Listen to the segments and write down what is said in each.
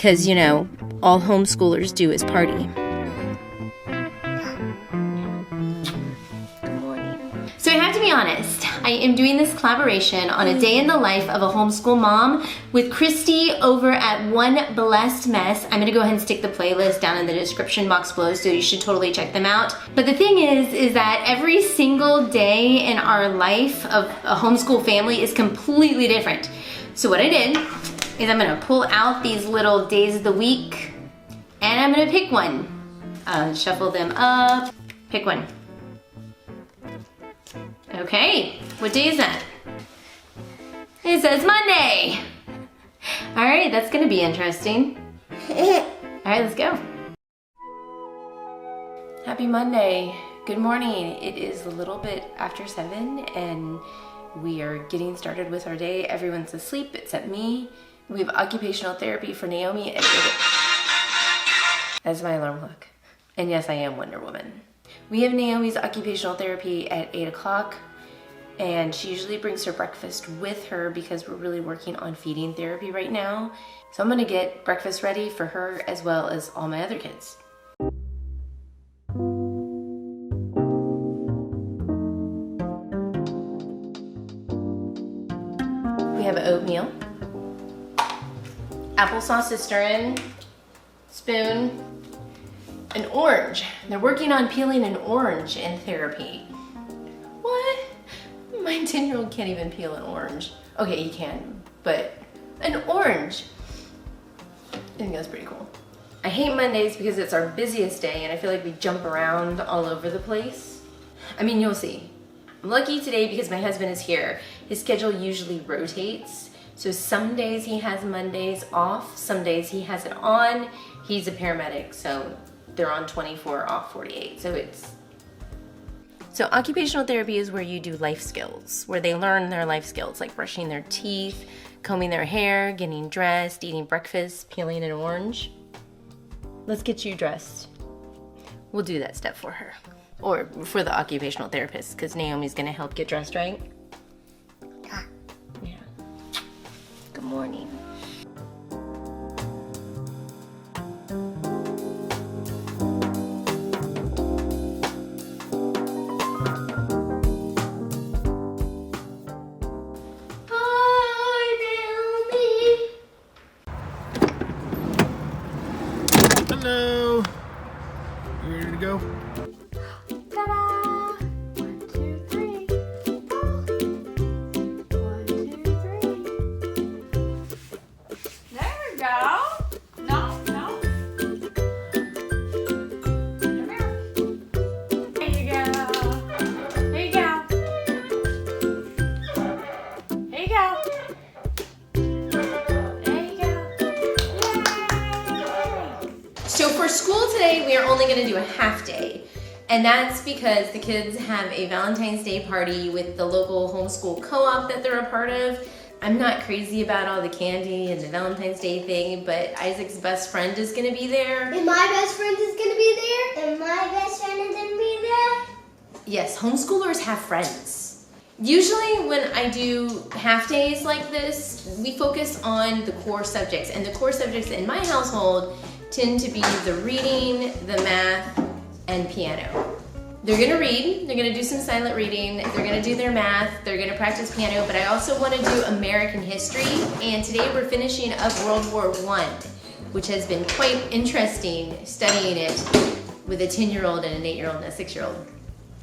because, you know, all homeschoolers do is party. Good morning. So I have to be honest, I am doing this collaboration on a day in the life of a homeschool mom with Christy over at One Blessed Mess. I'm gonna go ahead and stick the playlist down in the description box below, so you should totally check them out. But the thing is that every single day in our life of a homeschool family is completely different. So what I did is I'm gonna pull out these little days of the week and I'm gonna pick one. Shuffle them up, pick one. Okay, what day is that? It says Monday. All right, that's gonna be interesting. All right, let's go. Happy Monday. Good morning. It is a little bit after 7 and we are getting started with our day. Everyone's asleep except me. We have occupational therapy for Naomi at 8. That's my alarm clock. And yes, I am Wonder Woman. We have Naomi's occupational therapy at 8 o'clock, and she usually brings her breakfast with her because we're really working on feeding therapy right now. So I'm gonna get breakfast ready for her as well as all my other kids. We have oatmeal, applesauce to stir in, spoon, an orange. They're working on peeling an orange in therapy. What? My 10-year-old can't even peel an orange. Okay, he can, but an orange. I think that's pretty cool. I hate Mondays because it's our busiest day and I feel like we jump around all over the place. I mean, you'll see. I'm lucky today because my husband is here. His schedule usually rotates. So some days he has Mondays off, some days he has it on. He's a paramedic, so they're on 24, off 48. So occupational therapy is where you do life skills, where they learn their life skills, like brushing their teeth, combing their hair, getting dressed, eating breakfast, peeling an orange. Let's get you dressed. We'll do that step for her, or for the occupational therapist, because Naomi's gonna help get dressed, right? Yeah. Good morning. Hello. You ready to go? Ta-da! 1, 2, 3. Oh. 1, 2, 3. There we go. No. Come here. There you go. Here you go. Here you go. So for school today, we are only gonna do a half day. And that's because the kids have a Valentine's Day party with the local homeschool co-op that they're a part of. I'm not crazy about all the candy and the Valentine's Day thing, but Isaac's best friend is gonna be there. And my best friend is gonna be there. And my best friend is gonna be there. Yes, homeschoolers have friends. Usually when I do half days like this, we focus on the core subjects. And the core subjects in my household tend to be the reading, the math, and piano. They're gonna read, they're gonna do some silent reading, they're gonna do their math, they're gonna practice piano, but I also wanna do American history, and today we're finishing up World War I, which has been quite interesting studying it with a 10-year-old and an 8-year-old and a 6-year-old.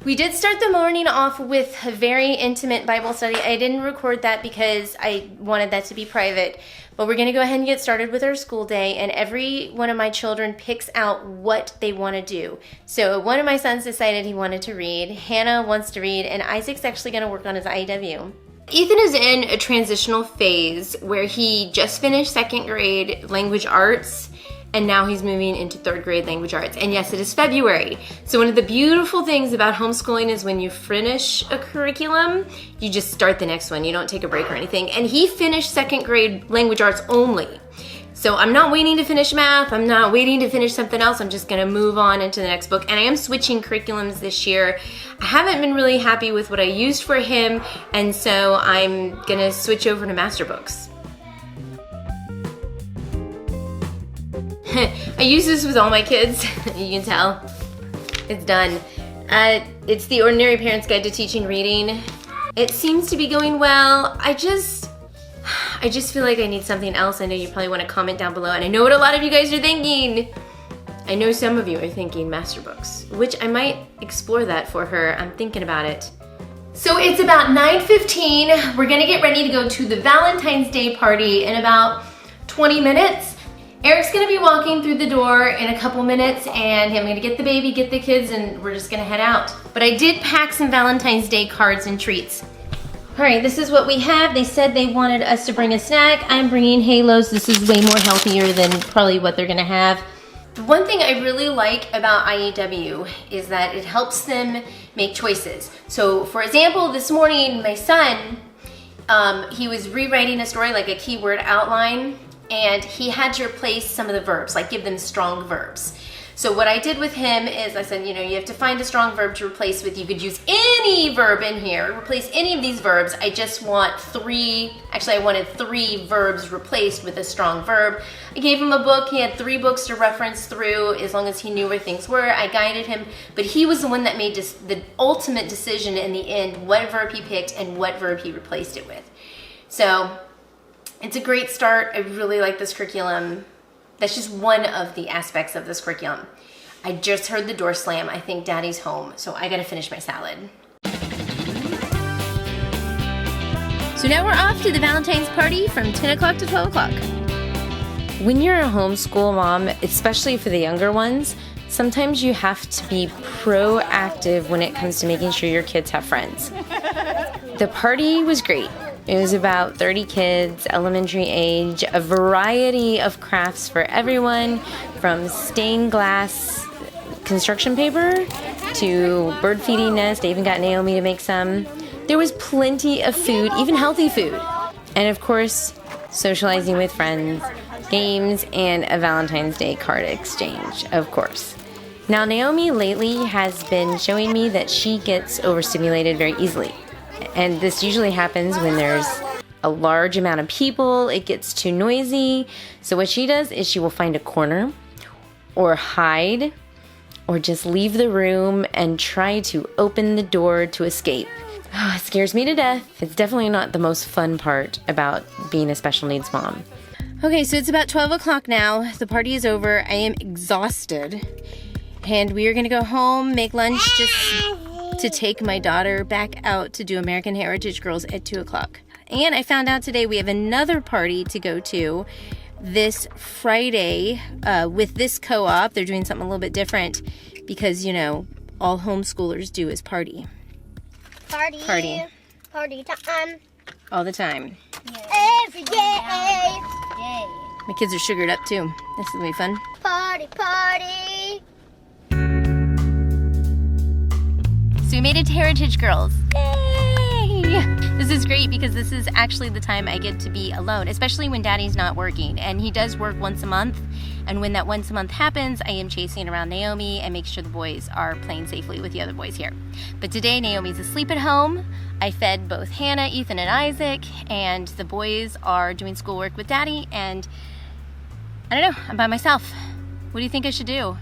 We did start the morning off with a very intimate Bible study. I didn't record that because I wanted that to be private, but we're gonna go ahead and get started with our school day, and every one of my children picks out what they wanna do. So one of my sons decided he wanted to read, Hannah wants to read, and Isaac's actually gonna work on his IEW. Ethan is in a transitional phase where he just finished 2nd grade language arts, and now he's moving into 3rd grade language arts. And yes, it is February. So one of the beautiful things about homeschooling is when you finish a curriculum, you just start the next one. You don't take a break or anything. And he finished 2nd grade language arts only. So I'm not waiting to finish math. I'm not waiting to finish something else. I'm just gonna move on into the next book. And I am switching curriculums this year. I haven't been really happy with what I used for him. And so I'm gonna switch over to master books. I use this with all my kids. You can tell. It's done. It's the Ordinary Parent's Guide to Teaching Reading. It seems to be going well. I just feel like I need something else. I know you probably want to comment down below, and I know what a lot of you guys are thinking. I know some of you are thinking master books, which I might explore that for her. I'm thinking about it. So it's about 9:15. We're gonna get ready to go to the Valentine's Day party in about 20 minutes. Eric's gonna be walking through the door in a couple minutes, and I'm gonna get the baby, get the kids, and we're just gonna head out. But I did pack some Valentine's Day cards and treats. All right, this is what we have. They said they wanted us to bring a snack. I'm bringing Halos. This is way more healthier than probably what they're gonna have. The one thing I really like about IEW is that it helps them make choices. So for example, this morning, my son, he was rewriting a story, like a keyword outline, and he had to replace some of the verbs, like give them strong verbs. So what I did with him is I said, you know, you have to find a strong verb to replace with. You could use any verb in here, replace any of these verbs. I just want I wanted 3 verbs replaced with a strong verb. I gave him a book. He had 3 books to reference through as long as he knew where things were. I guided him, but he was the one that made the ultimate decision in the end, what verb he picked and what verb he replaced it with. So it's a great start. I really like this curriculum. That's just one of the aspects of this curriculum. I just heard the door slam. I think Daddy's home, so I gotta finish my salad. So now we're off to the Valentine's party from 10 o'clock to 12 o'clock. When you're a homeschool mom, especially for the younger ones, sometimes you have to be proactive when it comes to making sure your kids have friends. The party was great. It was about 30 kids, elementary age, a variety of crafts for everyone, from stained glass construction paper to bird feeding nest. I even got Naomi to make some. There was plenty of food, even healthy food. And of course, socializing with friends, games, and a Valentine's Day card exchange, of course. Now, Naomi lately has been showing me that she gets overstimulated very easily. And this usually happens when there's a large amount of people, it gets too noisy. So what she does is she will find a corner or hide or just leave the room and try to open the door to escape. Oh, it scares me to death. It's definitely not the most fun part about being a special needs mom. Okay, so it's about 12 o'clock now. The party is over. I am exhausted. And we are gonna go home, make lunch just to take my daughter back out to do American Heritage Girls at 2 o'clock. And I found out today we have another party to go to this Friday with this co-op. They're doing something a little bit different because, you know, all homeschoolers do is party. Party time. All the time. Every day. Yay. My kids are sugared up too. This is gonna be fun. Party. So we made it to Heritage Girls. Yay! This is great because this is actually the time I get to be alone, especially when Daddy's not working. And he does work once a month. And when that once a month happens, I am chasing around Naomi and make sure the boys are playing safely with the other boys here. But today, Naomi's asleep at home. I fed both Hannah, Ethan, and Isaac, and the boys are doing schoolwork with Daddy, and I don't know, I'm by myself. What do you think I should do?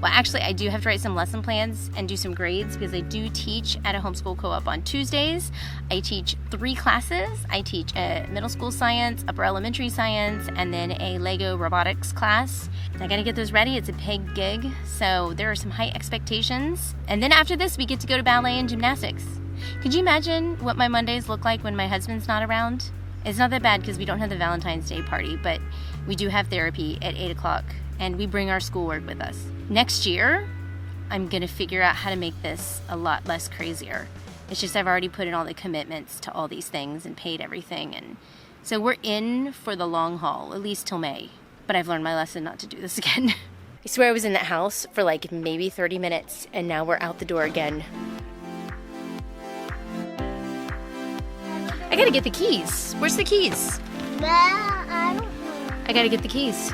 Well, actually, I do have to write some lesson plans and do some grades because I do teach at a homeschool co-op on Tuesdays. I teach 3 classes. I teach a middle school science, upper elementary science, and then a Lego robotics class. I gotta get those ready. It's a paid gig, so there are some high expectations. And then after this, we get to go to ballet and gymnastics. Could you imagine what my Mondays look like when my husband's not around? It's not that bad because we don't have the Valentine's Day party, but we do have therapy at 8 o'clock, and we bring our schoolwork with us. Next year, I'm gonna figure out how to make this a lot less crazier. It's just I've already put in all the commitments to all these things and paid everything, and so we're in for the long haul, at least till May. But I've learned my lesson not to do this again. I swear I was in that house for like maybe 30 minutes, and now we're out the door again. I gotta get the keys. Where's the keys? I don't know. I gotta get the keys.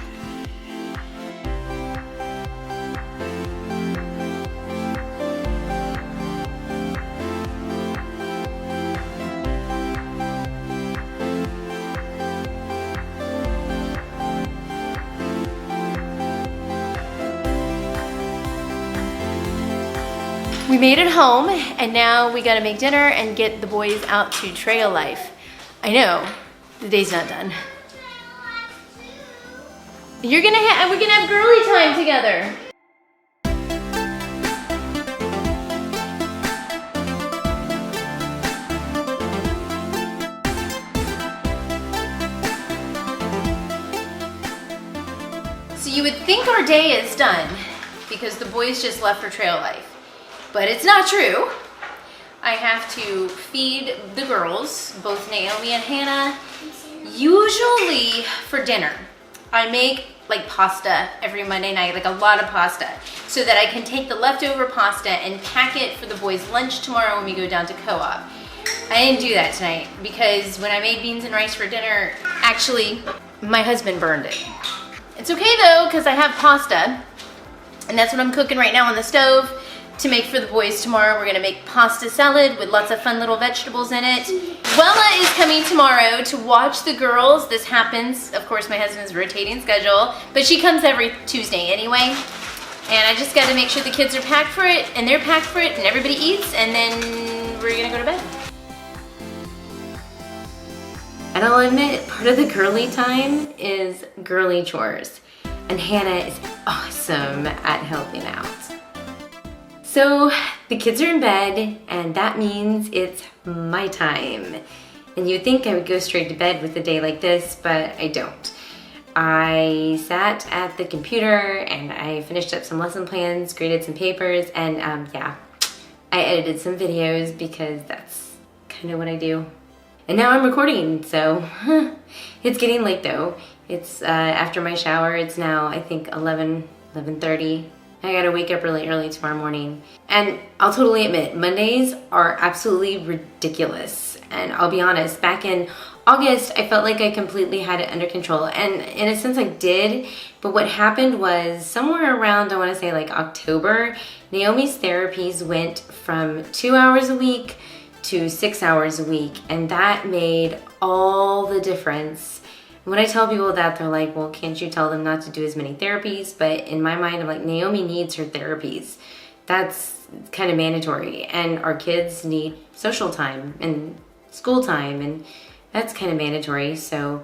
We made it home, and now we gotta make dinner and get the boys out to trail life. I know, the day's not done. We're gonna have girly time together. So you would think our day is done because the boys just left for trail life. But it's not true. I have to feed the girls, both Naomi and Hannah, usually for dinner. I make like pasta every Monday night, like a lot of pasta, so that I can take the leftover pasta and pack it for the boys' lunch tomorrow when we go down to co-op. I didn't do that tonight because when I made beans and rice for dinner, actually, my husband burned it. It's okay though, because I have pasta, and that's what I'm cooking right now on the stove to make for the boys tomorrow. We're gonna make pasta salad with lots of fun little vegetables in it. Wella is coming tomorrow to watch the girls. This happens, of course, my husband's rotating schedule, but she comes every Tuesday anyway. And I just gotta make sure the kids are packed for it, and they're packed for it, and everybody eats, and then we're gonna go to bed. And I'll admit, part of the girly time is girly chores. And Hannah is awesome at helping out. So the kids are in bed, and that means it's my time. And you'd think I would go straight to bed with a day like this, but I don't. I sat at the computer and I finished up some lesson plans, graded some papers, and yeah, I edited some videos because that's kind of what I do. And now I'm recording, so it's getting late though. It's after my shower. It's now, I think, 11:30. I gotta wake up really early tomorrow morning. And I'll totally admit, Mondays are absolutely ridiculous. And I'll be honest, back in August, I felt like I completely had it under control. And in a sense I did, but what happened was somewhere around, I wanna say like October, Naomi's therapies went from 2 hours a week to 6 hours a week. And that made all the difference. When I tell people that, they're like, well, can't you tell them not to do as many therapies? But in my mind, I'm like, Naomi needs her therapies. That's kind of mandatory. And our kids need social time and school time, and that's kind of mandatory. So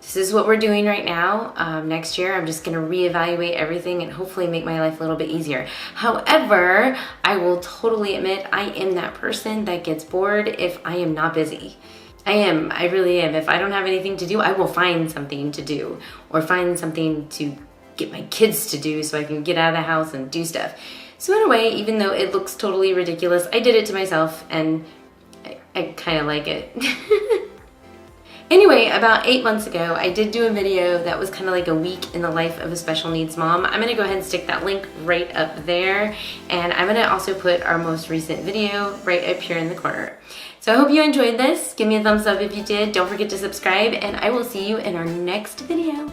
this is what we're doing right now. Next year, I'm just gonna reevaluate everything and hopefully make my life a little bit easier. However, I will totally admit I am that person that gets bored if I am not busy. I really am. If I don't have anything to do, I will find something to do or find something to get my kids to do so I can get out of the house and do stuff. So in a way, even though it looks totally ridiculous, I did it to myself and I kind of like it. Anyway, about 8 months ago, I did do a video that was kind of like a week in the life of a special needs mom. I'm gonna go ahead and stick that link right up there. And I'm gonna also put our most recent video right up here in the corner. So I hope you enjoyed this. Give me a thumbs up if you did. Don't forget to subscribe, and I will see you in our next video.